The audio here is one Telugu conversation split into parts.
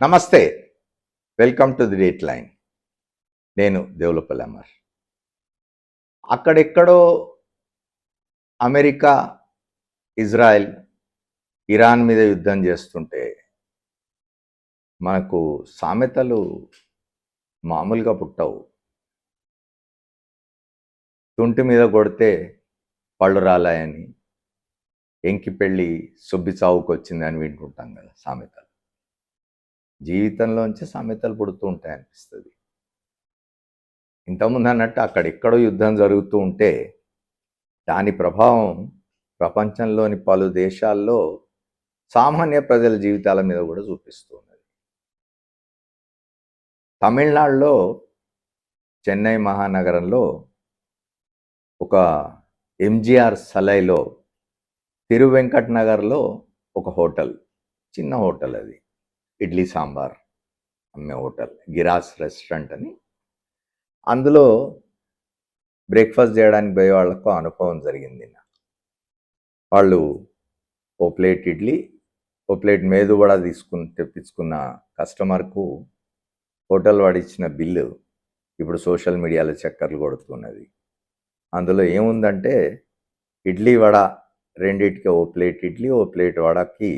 నమస్తే. Welcome to the date line. నేను దేవులపల్లి అమర్. అక్కడెక్కడో అమెరికా, ఇజ్రాయెల్, ఇరాన్ మీద యుద్ధం చేస్తుంటే మనకు సామెతలు మామూలుగా పుట్టవు. తుంటి మీద కొడితే పళ్ళు రాలాయని, ఎంకి పెళ్ళి సుబ్బి చావుకొచ్చిందని వింటుంటాం కదా సామెతలు. జీవితంలోంచి సామెతలు పుడుతూ ఉంటాయి అనిపిస్తుంది. ఇంతకుముందు అన్నట్టు అక్కడెక్కడో యుద్ధం జరుగుతూ ఉంటే దాని ప్రభావం ప్రపంచంలోని పలు దేశాల్లో సామాన్య ప్రజల జీవితాల మీద కూడా చూపిస్తూ ఉన్నది. తమిళనాడులో చెన్నై మహానగరంలో ఒక ఎంజిఆర్ సలైలో తిరువెంకట్ నగర్లో ఒక హోటల్, చిన్న హోటల్, అది ఇడ్లీ సాంబార్ అమ్మే హోటల్, గిరాస్ రెస్టారెంట్ అని. అందులో బ్రేక్ఫాస్ట్ చేయడానికి పోయే వాళ్ళకు అనుభవం జరిగింది. వాళ్ళు ఓ ప్లేట్ ఇడ్లీ, ఓ ప్లేట్ మేదు కూడా తెప్పించుకున్న కస్టమర్కు హోటల్ వాడు ఇచ్చిన బిల్లు ఇప్పుడు సోషల్ మీడియాలో చక్కర్లు కొడుతున్నది. అందులో ఏముందంటే ఇడ్లీ వడ రెండిటికి ఓ ప్లేట్ ఇడ్లీ, ఓ ప్లేట్ వడకి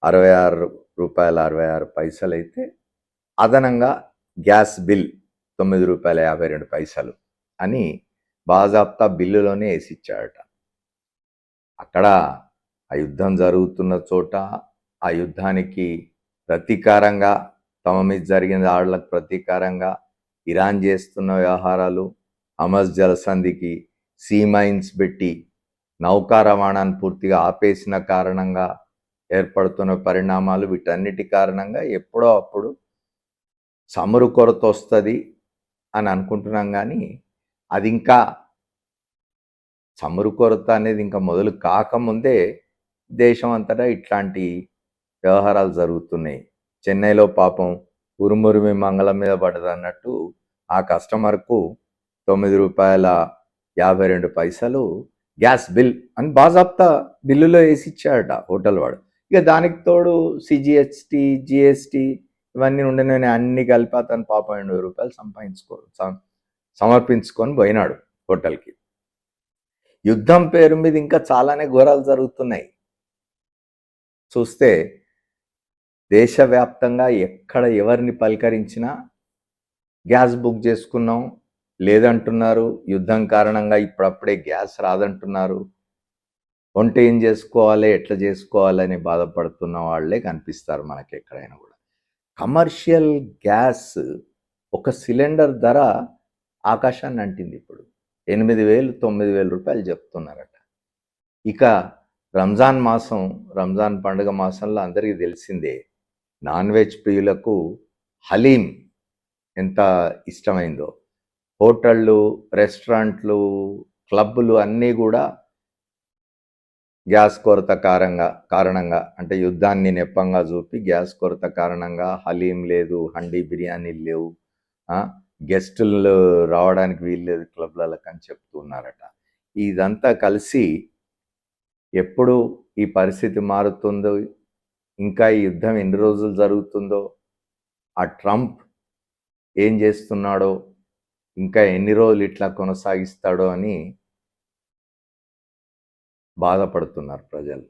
₹66.66 అయితే అదనంగా గ్యాస్ బిల్ ₹9.52 అని బాజాప్తా బిల్లులోనే వేసిచ్చాడట. అక్కడ ఆ యుద్ధం జరుగుతున్న చోట ఆ యుద్ధానికి ప్రతీకారంగా, తమ మీద జరిగిన దాడులకు ప్రతీకారంగా ఇరాన్ చేస్తున్న వ్యవహారాలు, హమస్ జలసంధికి సీ మైన్స్ పెట్టి నౌకా రవాణాను పూర్తిగా ఆపేసిన కారణంగా ఏర్పడుతున్న పరిణామాలు, వీటన్నిటి కారణంగా ఎప్పుడో అప్పుడు చమురు కొరత వస్తుంది అని అనుకుంటున్నాం. కానీ అది ఇంకా చమురు కొరత అనేది ఇంకా మొదలు కాకముందే దేశం అంతటా ఇట్లాంటి వ్యవహారాలు జరుగుతున్నాయి. చెన్నైలో పాపం ఉరుమురిమి మంగళం మీద పడ్డది అన్నట్టు ఆ కస్టమర్కు ₹9.52 గ్యాస్ బిల్ అని బాజాప్తా బిల్లులో వేసి ఇచ్చాడట హోటల్ వాడు. ఇక దానికి తోడు సిజిఎస్టీ, జిఎస్టీ ఇవన్నీ ఉండేనే అన్ని కలిపి అతను పాపం ₹80 సమర్పించుకొని పోయినాడు హోటల్కి. యుద్ధం పేరు మీద ఇంకా చాలానే ఘోరాలు జరుగుతున్నాయి. చూస్తే దేశవ్యాప్తంగా ఎక్కడ ఎవరిని పలకరించినా గ్యాస్ బుక్ చేసుకున్నాం లేదంటున్నారు, యుద్ధం కారణంగా ఇప్పుడప్పుడే గ్యాస్ రాదంటున్నారు, వంట ఏం చేసుకోవాలి, ఎట్లా చేసుకోవాలని బాధపడుతున్న వాళ్ళే కనిపిస్తారు మనకి ఎక్కడైనా కూడా. కమర్షియల్ గ్యాస్ ఒక సిలిండర్ ధర ఆకాశాన్ని అంటింది. ఇప్పుడు 8,000 9,000 చెప్తున్నారట. ఇక రంజాన్ పండుగ మాసంలో అందరికీ తెలిసిందే, నాన్ వెజ్ ప్రియులకు హలీం ఎంత ఇష్టమైందో. హోటళ్ళు, రెస్టారెంట్లు, క్లబ్బులు అన్నీ కూడా గ్యాస్ కొరత కారణంగా అంటే యుద్ధాన్ని నెపంగా చూపి గ్యాస్ కొరత కారణంగా హలీం లేదు, హండీ బిర్యానీలు లేవు, గెస్టులు రావడానికి వీల్లేదు క్లబ్లకు అని చెప్తున్నారట. ఇదంతా కలిసి ఎప్పుడు ఈ పరిస్థితి మారుతుందో, ఇంకా ఈ యుద్ధం ఎన్ని రోజులు జరుగుతుందో, ఆ ట్రంప్ ఏం చేస్తున్నాడో, ఇంకా ఎన్ని రోజులు ఇట్లా కొనసాగిస్తాడో అని బాధపడుతున్నారు ప్రజలు.